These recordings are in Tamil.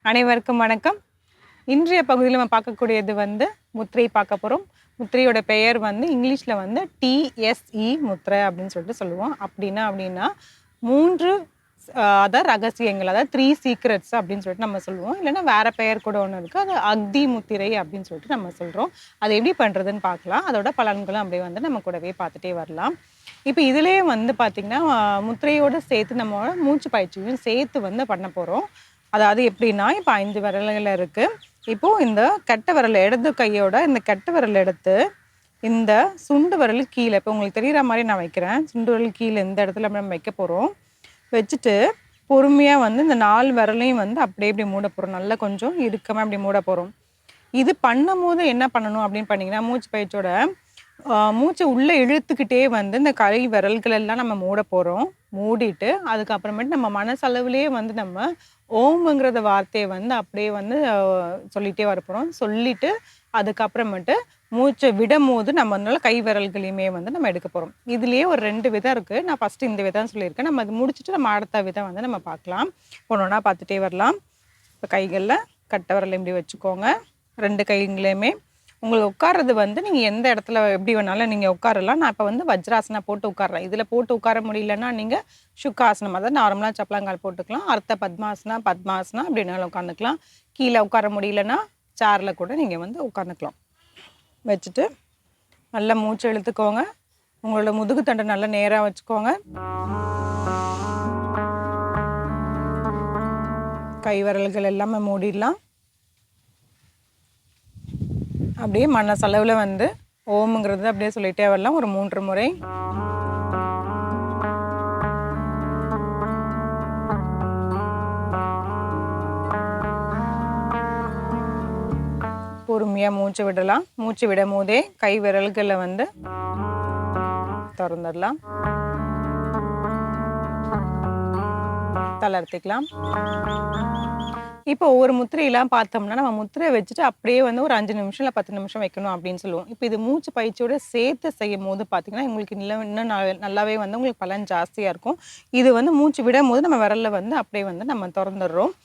அனைவருக்கும் வணக்கம். இன்றைய பகுதியில் நம்ம பார்க்கக்கூடியது முத்திரை பார்க்க போகிறோம். முத்திரையோட பெயர் இங்கிலீஷில் டிஎஸ்இ முத்திரை அப்படின்னு சொல்லிட்டு சொல்லுவோம். அப்படின்னா 3 அதாவது ரகசியங்கள், அதாவது 3 சீக்ரெட்ஸ் அப்படின்னு சொல்லிட்டு நம்ம சொல்லுவோம். இல்லைன்னா வேறு பெயர் கூட ஒன்று இருக்குது, அது அக்தி முத்திரை அப்படின்னு சொல்லிட்டு நம்ம சொல்கிறோம். அது எப்படி பண்ணுறதுன்னு பார்க்கலாம். அதோட பலன்களும் அப்படியே நம்ம கூடவே பார்த்துட்டே வரலாம். இப்போ இதுலேயே பார்த்திங்கன்னா முத்திரையோடு சேர்த்து நம்மளோட மூச்சு பயிற்சியும் சேர்த்து பண்ண போகிறோம். அதாவது எப்படின்னா, இப்போ 5 விரல்கள் இருக்குது. இப்போது இந்த கட்டை விரல், இடது கையோட இந்த கட்டை விரல் எடுத்து இந்த சுண்டு விரல் கீழே, இப்போ உங்களுக்கு தெரிகிற மாதிரி நான் வைக்கிறேன். சுண்டு விரல் கீழே இந்த இடத்துல நம்ம வைக்க போகிறோம். வச்சுட்டு பொறுமையாக இந்த 4 விரலையும் அப்படியே இப்படி மூட போகிறோம். நல்லா கொஞ்சம் இறுக்கமாக இப்படி மூட போகிறோம். இது பண்ணும்போது என்ன பண்ணணும் அப்படின்னு பண்ணிங்கன்னா, மூச்சு பயிற்சியோட மூச்சை உள்ளே இழுத்துக்கிட்டே இந்த கை விரல்கள் எல்லாம் நம்ம மூட போகிறோம். மூடிட்டு அதுக்கப்புறமேட்டு நம்ம மனசளவுலேயே நம்ம ஓம்ங்கிறத வார்த்தையை அப்படியே சொல்லிகிட்டே வர போகிறோம். சொல்லிவிட்டு அதுக்கப்புறமேட்டு மூச்சை விடும் போது நம்ம அதனால கை விரல்களையுமே நம்ம எடுக்க போகிறோம். இதுலேயே ஒரு 2 விதம் இருக்குது. நான் ஃபஸ்ட்டு இந்த விதம் சொல்லியிருக்கேன். நம்ம அது முடிச்சுட்டு நம்ம அடுத்த விதம் நம்ம பார்க்கலாம். ஒன்றா பார்த்துட்டே வரலாம். இப்போ கைகளில் கட்டை விரல் இப்படி வச்சுக்கோங்க. 2 கைங்களையுமே உங்களுக்கு உட்கார்றது நீங்கள் எந்த இடத்துல எப்படி வேணாலும் நீங்கள் உட்காரலாம். நான் இப்போ வஜ்ராசனா போட்டு உட்கார்றேன். இதில் போட்டு உட்கார முடியலன்னா நீங்கள் சுக்காசனம், அதாவது நார்மலாக சப்பளங்கால் போட்டுக்கலாம். அர்த்த பத்மாசனா அப்படின்னாலும் உட்காந்துக்கலாம். கீழே உட்கார முடியலன்னா சேரில் கூட நீங்கள் உட்காந்துக்கலாம். வச்சுட்டு நல்லா மூச்சு இழுத்துக்கோங்க. உங்களோட முதுகு தண்டை நல்லா நேராக வச்சுக்கோங்க. கை விரல்கள் எல்லாமே மூடிடலாம். அப்படியே மனசளவில் ஓம்ங்கிறது அப்படியே சொல்லிகிட்டே வரலாம். ஒரு 3 முறை. பொறுமையாக மூச்சு விடலாம். மூச்சு விடும் போதே கை விரல்களை திறந்துடலாம். தளர்த்திக்கலாம். இப்போ ஒவ்வொரு முத்திரையெல்லாம் பார்த்தோம்னா, நம்ம முத்திரை வச்சுட்டு அப்படியே ஒரு 5 நிமிஷம் இல்லை 10 நிமிஷம் வைக்கணும் அப்படின்னு சொல்லுவோம். இப்போ இது மூச்சு பயிற்சியோட சேர்த்து செய்யும் போது பார்த்தீங்கன்னா, உங்களுக்கு இன்னும் நல்லாவே உங்களுக்கு பலன் ஜாஸ்தியாக இருக்கும். இது மூச்சு விடும் போது நம்ம விரலில் அப்படியே நம்ம திறந்துடுறோம்.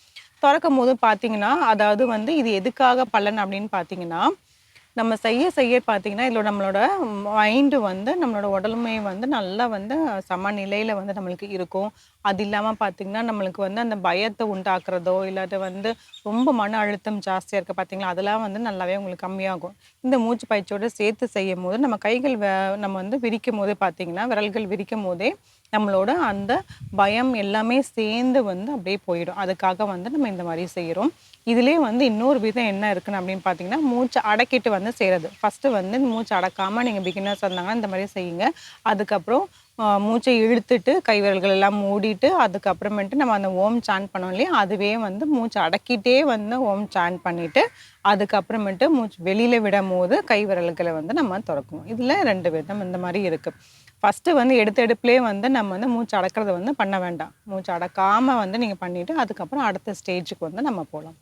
திறக்கும் போது பார்த்தீங்கன்னா, அதாவது இது எதுக்காக பலன் அப்படின்னு பார்த்தீங்கன்னா, நம்ம செய்ய பார்த்தீங்கன்னா, இதில் நம்மளோட மைண்டு நம்மளோட உடலுமே நல்லா சமநிலையில் நம்மளுக்கு இருக்கும். அது இல்லாமல் பார்த்தீங்கன்னா, நம்மளுக்கு அந்த பயத்தை உண்டாக்குறதோ இல்லாட்டி ரொம்ப மன அழுத்தம் ஜாஸ்தியாக இருக்குது பார்த்தீங்களா, அதெல்லாம் நல்லாவே உங்களுக்கு கம்மியாகும். இந்த மூச்சு பயிற்சியோடு சேர்த்து செய்யும் போது நம்ம கைகள் நம்ம விரிக்கும் போதே பார்த்தீங்கன்னா, விரல்கள் விரிக்கும் போதே நம்மளோட அந்த பயம் எல்லாமே சேர்ந்து அப்படியே போயிடும். அதுக்காக நம்ம இந்த மாதிரி செய்கிறோம். இதுலேயே இன்னொரு விதம் என்ன இருக்குன்னு அப்படின்னு பார்த்தீங்கன்னா, மூச்சை அடக்கிட்டு செய்கிறது. ஃபஸ்ட்டு மூச்சை அடக்காமல் நீங்கள் பிகினர்ஸ் இருந்தாங்கன்னா இந்த மாதிரி செய்யுங்க. அதுக்கப்புறம் மூச்சை இழுத்துட்டு கை விரல்கள் எல்லாம் மூடிட்டு அதுக்கப்புறமேட்டு நம்ம அந்த ஓம் சாண்ட் பண்ணோம் இல்லையா, அதுவே மூச்சை அடக்கிட்டே ஓம் சாண்ட் பண்ணிவிட்டு அதுக்கப்புறமேட்டு மூச்சு வெளியில் விடும் போது கை விரல்களை நம்ம திறக்கணும். இதில் 2 விதம் இந்த மாதிரி இருக்குது. ஃபஸ்ட்டு எடுத்தெடுப்புலேயே நம்ம மூச்சு அடக்கிறத பண்ண வேண்டாம். மூச்சு அடக்காமல் நீங்கள் பண்ணிவிட்டு அதுக்கப்புறம் அடுத்த ஸ்டேஜுக்கு நம்ம போகலாம்.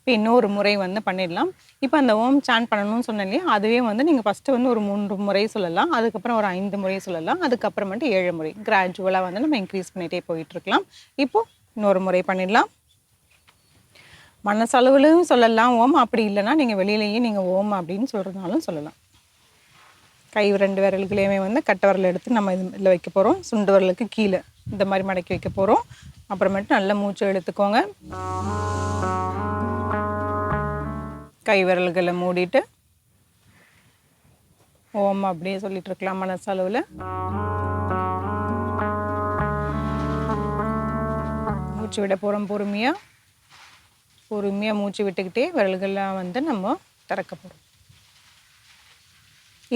இப்போ இன்னொரு முறை பண்ணிடலாம். இப்போ அந்த ஓம் சாண்ட் பண்ணணும்னு சொன்னேன் இல்லையா, அதுவே நீங்கள் ஃபஸ்ட்டு ஒரு 3 முறை சொல்லலாம். அதுக்கப்புறம் ஒரு 5 முறை சொல்லலாம். அதுக்கப்புறமேட்டு 7 முறை கிராஜுவலாக நம்ம இன்க்ரீஸ் பண்ணிகிட்டே போயிட்டுருக்கலாம். இப்போது இன்னொரு முறை பண்ணிடலாம். மனசளவுலையும் சொல்லலாம் ஓம். அப்படி இல்லைன்னா நீங்கள் வெளியிலேயே நீங்கள் ஓம் அப்படின்னு சொல்கிறதுனாலும் சொல்லலாம். கை 2 விரல்களையுமே கட்டை விரல் எடுத்து நம்ம இதில் வைக்க போகிறோம். சுண்டு விரலுக்கு கீழே இந்த மாதிரி மடக்கி வைக்க போகிறோம். அப்புறமேட்டு நல்ல மூச்சு எடுத்துக்கோங்க. கை விரல்களை மூடிட்டு ஓம் அப்படியே சொல்லிட்டு இருக்கலாம் மனசளவில். மூச்சு விட போகிறோம். பொறுமையாக மூச்சு விட்டுக்கிட்டே விரல்கள்லாம் நம்ம திறக்க போகிறோம்.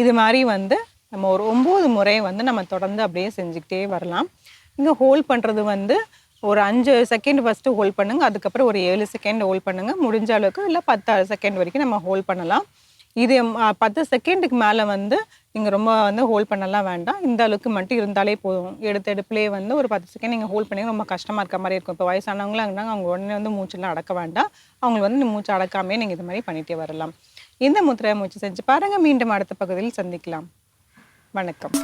இது மாதிரி நம்ம ஒரு 9 முறை நம்ம தொடர்ந்து அப்படியே செஞ்சுக்கிட்டே வரலாம். இங்கே ஹோல்ட் பண்ணுறது ஒரு 5 செகண்ட் ஃபஸ்ட்டு ஹோல்ட் பண்ணுங்கள். அதுக்கப்புறம் ஒரு 7 செகண்ட் ஹோல்ட் பண்ணுங்கள். முடிஞ்ச அளவுக்கு இல்லை 10 செகண்ட் வரைக்கும் நம்ம ஹோல்ட் பண்ணலாம். இது 10 செகண்டுக்கு மேலே நீங்கள் ரொம்ப ஹோல்ட் பண்ணலாம் வேண்டாம். இந்த அளவுக்கு மட்டும் இருந்தாலே போதும். எடுப்புலேயே ஒரு 10 செகண்ட் நீங்கள் ஹோல்ட் பண்ணி ரொம்ப கஷ்டமாக இருக்க மாதிரி இருக்கும். இப்போ வயசானவங்களாம் இருந்தாங்க, அவங்க உடனே மூச்செல்லாம் அடக்க வேண்டாம். அவங்க மூச்சு அடக்காமே நீங்கள் இது மாதிரி பண்ணிகிட்டே வரலாம். இந்த முத்திரை மூச்சு செஞ்சு பாருங்கள். மீண்டும் அடுத்த பகுதியில் சந்திக்கலாம். வணக்கம்.